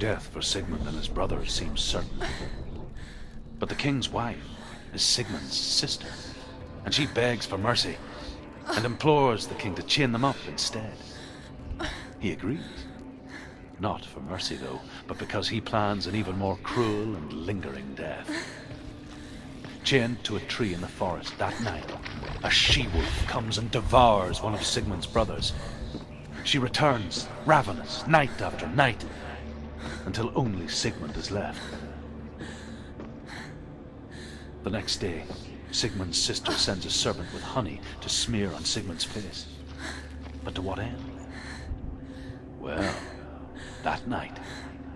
death for Sigmund and his brothers seems certain. But the king's wife is Sigmund's sister, and she begs for mercy and implores the king to chain them up instead. He agrees. Not for mercy, though, but because he plans an even more cruel and lingering death. Chained to a tree in the forest that night, a she-wolf comes and devours one of Sigmund's brothers. She returns, ravenous, night after night, until only Sigmund is left. The next day, Sigmund's sister sends a servant with honey to smear on Sigmund's face. But to what end? Well, that night,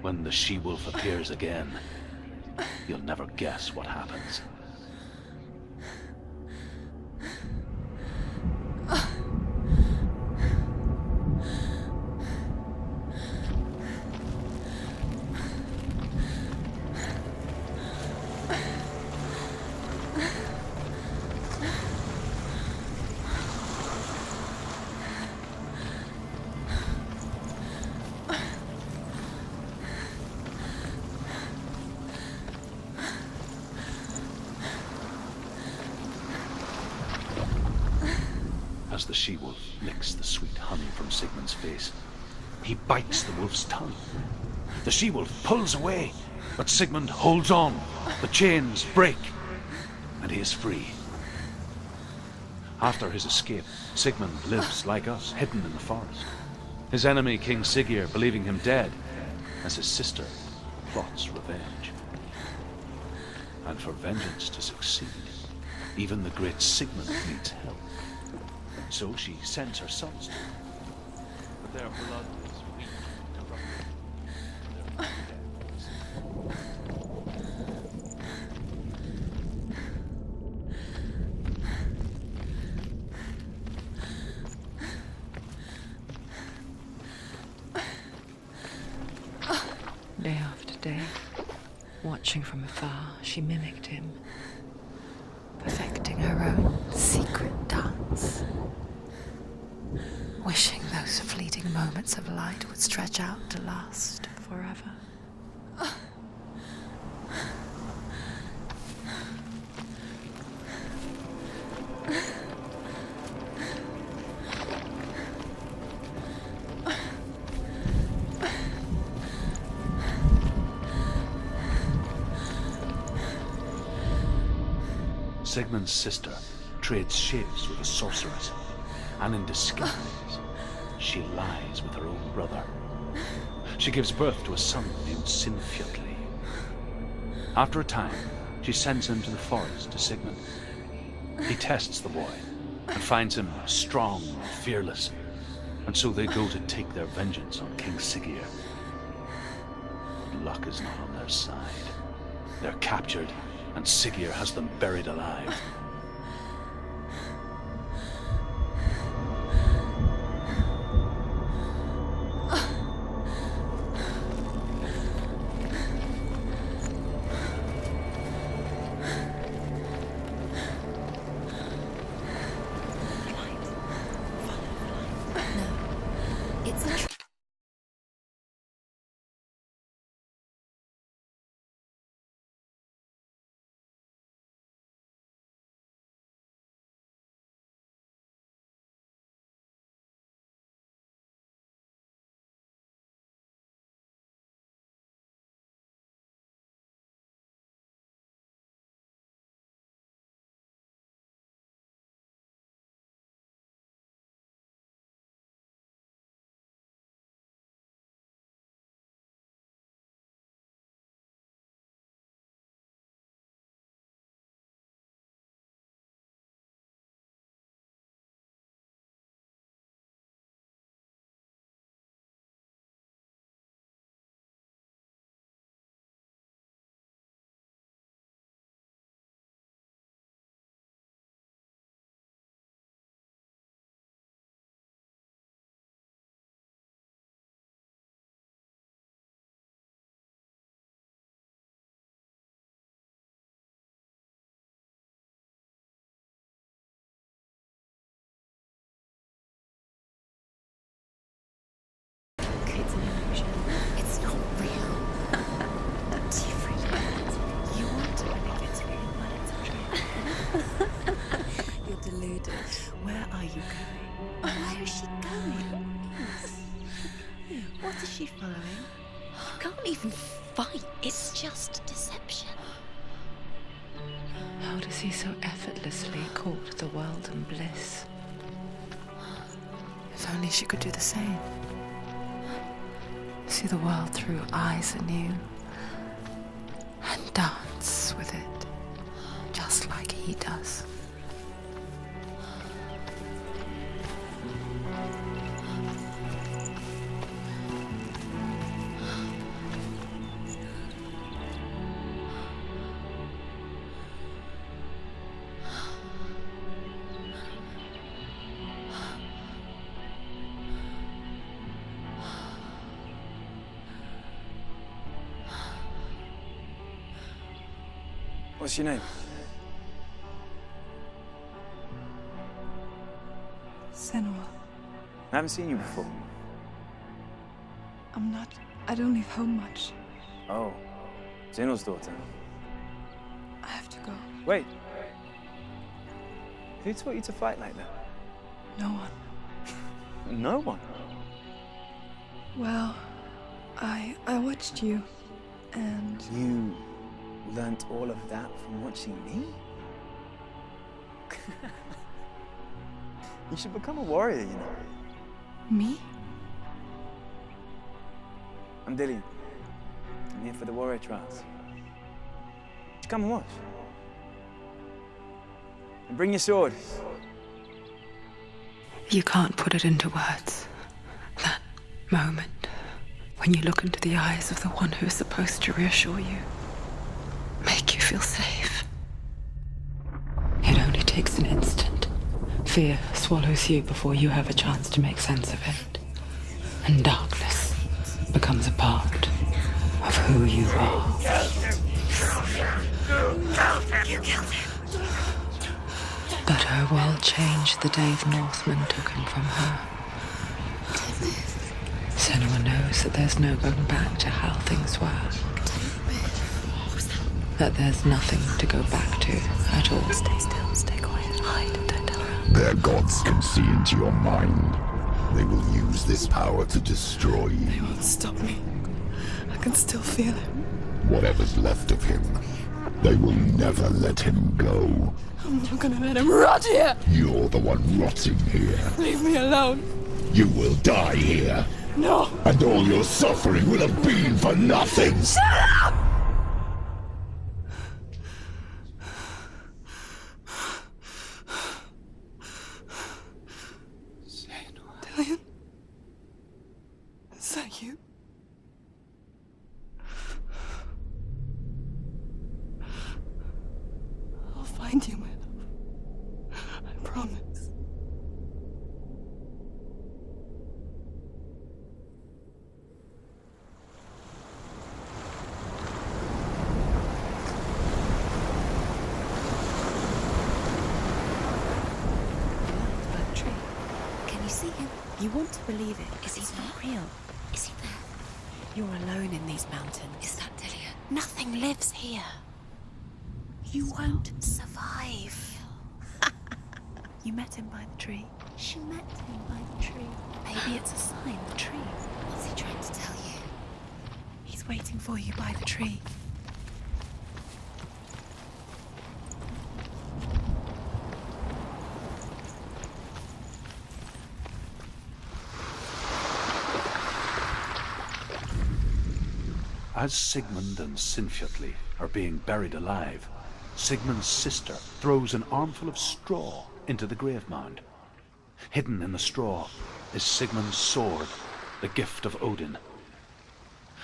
when the she-wolf appears again, you'll never guess what happens. As the she-wolf licks the sweet honey from Sigmund's face, he bites the wolf's tongue. The she-wolf pulls away, but Sigmund holds on. The chains break, and he is free. After his escape, Sigmund lives like us, hidden in the forest. His enemy, King Siggeir, believing him dead, as his sister plots revenge. And for vengeance to succeed, even the great Sigmund needs help. So she sends her sons to him, but their blood is weak and corrupted. Day after day, watching from afar, she mimicked him, perfecting her own secret dance. Wishing those fleeting moments of light would stretch out to last forever. Sigmund's sister trades shapes with a sorceress, and in disguise, she lies with her own brother. She gives birth to a son named Sinfjotli. After a time, she sends him to the forest to Sigmund. He tests the boy and finds him strong and fearless, and so they go to take their vengeance on King Siggeir. But luck is not on their side. They're captured, and Siggeir has them buried alive. you following? You can't even fight. It's just deception. How does he so effortlessly court the world and bliss? If only she could do the same. See the world through eyes anew and dance with it, just like he does. What's your name? Senua. I haven't seen you before. I don't leave home much. Oh, Zenua's daughter. I have to go. Wait. Who taught you to fight like that? No one. No one? Well, I watched you, and You learnt all of that from watching me? You should become a warrior, you know. me? I'm Dillian. I'm here for the warrior trials. Come and watch. And bring your sword. You can't put it into words. That moment when you look into the eyes of the one who is supposed to reassure you, make you feel safe. It only takes an instant. Fear swallows you before you have a chance to make sense of it. And darkness becomes a part of who you are. You killed him. But her world changed the day the Northmen took him from her. Senua knows that there's no going back to how things were. That there's nothing to go back to at all. Stay still, stay quiet, hide, don't tell her. Their gods can see into your mind. They will use this power to destroy They you. won't stop me. I can still feel it. Whatever's left of him, they will never let him go. I'm not gonna let him rot here! You're the one rotting here. Leave me alone! You will die here, No! and all your suffering will have been for nothing. Dillian? Is that you? I'll find you, my love. I promise. Can you see him? You want to believe it. Is he It's there? not real. Is he there? You're alone in these mountains. Is that Dillian? Nothing lives here. You won't survive. You met him by the tree. She met him by the tree. Maybe it's a sign, the tree. What's he trying to tell you? He's waiting for you by the tree. As Sigmund and Sinfjotli are being buried alive, Sigmund's sister throws an armful of straw into the grave mound. Hidden in the straw is Sigmund's sword, the gift of Odin.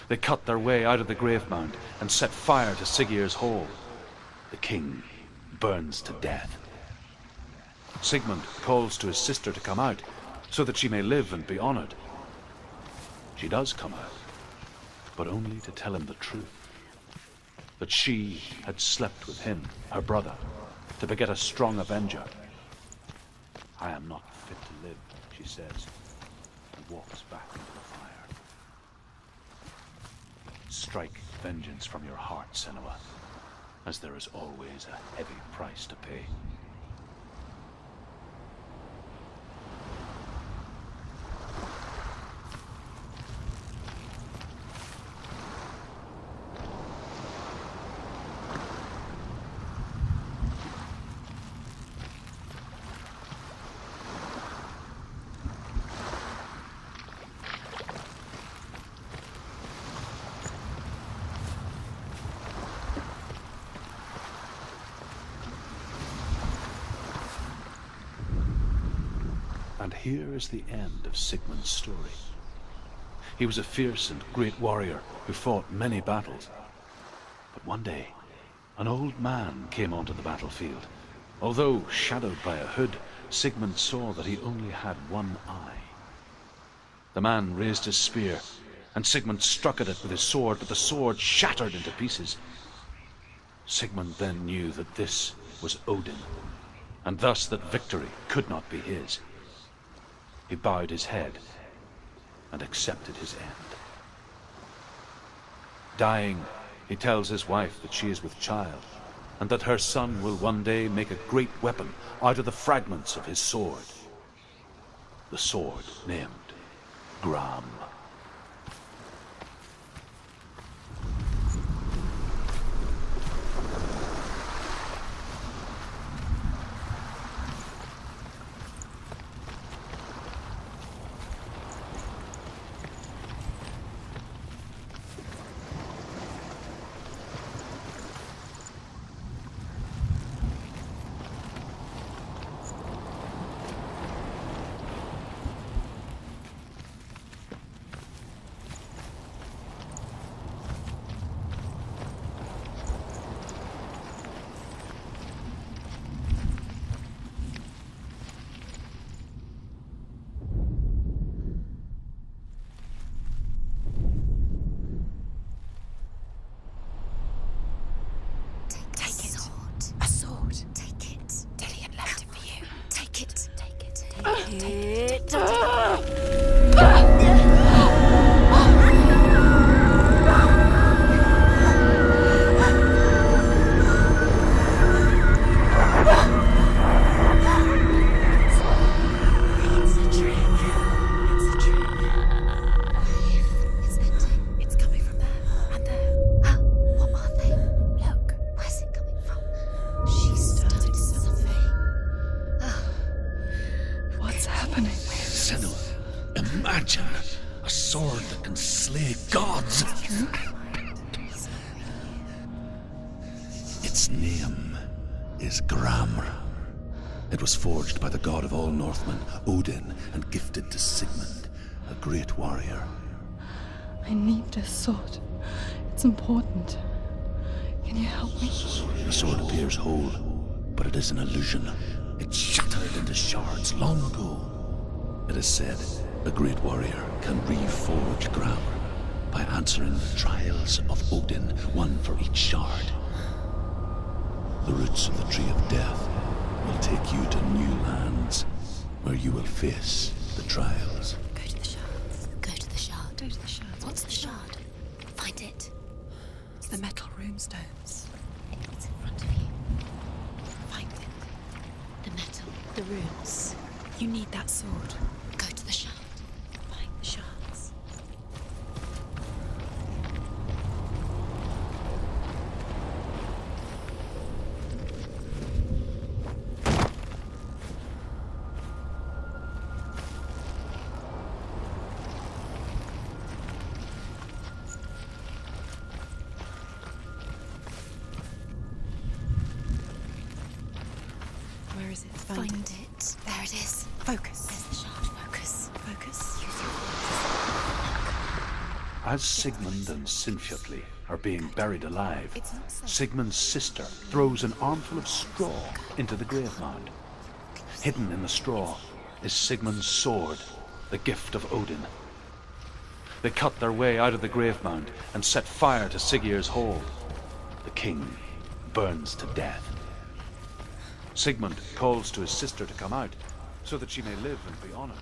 They cut their way out of the grave mound and set fire to Siggeir's hole. The king burns to death. Sigmund calls to his sister to come out so that she may live and be honored. She does come out, but only to tell him the truth. That she had slept with him, her brother, to beget a strong avenger. I am not fit to live, she says, and walks back into the fire. Strike vengeance from your heart, Senua, as there is always a heavy price to pay. And here is the end of Sigmund's story. He was a fierce and great warrior who fought many battles. But one day, an old man came onto the battlefield. Although shadowed by a hood, Sigmund saw that he only had one eye. The man raised his spear, and Sigmund struck at it with his sword, but the sword shattered into pieces. Sigmund then knew that this was Odin, and thus that victory could not be his. He bowed his head and accepted his end. Dying, he tells his wife that she is with child, and that her son will one day make a great weapon out of the fragments of his sword. The sword named Gram. Its name is Gram. It was forged by the god of all Northmen, Odin, and gifted to Sigmund, a great warrior. I need this sword. It's important. Can you help me? The sword appears whole, but it is an illusion. It shattered into shards long ago. It is said a great warrior can reforge Gram by answering the trials of Odin, one for each shard. The roots of the Tree of Death will take you to new lands, where you will face the trials. Go to the shards. Go to the shard. Go to the shards. What's the shard? Find it. It's the metal runestones. It's in front of you. Find it. The metal. The runes. You need that sword. Go to the shard. Find the shards. Where is it? Find it. There it is. Focus. There's the shard. Focus. Focus. As Sigmund and Sinfjotli are being buried alive, It's not safe. Sigmund's sister throws an armful of straw into the grave mound. Hidden in the straw is Sigmund's sword, the gift of Odin. They cut their way out of the grave mound and set fire to Siggeir's hall. The king burns to death. Sigmund calls to his sister to come out so that she may live and be honored.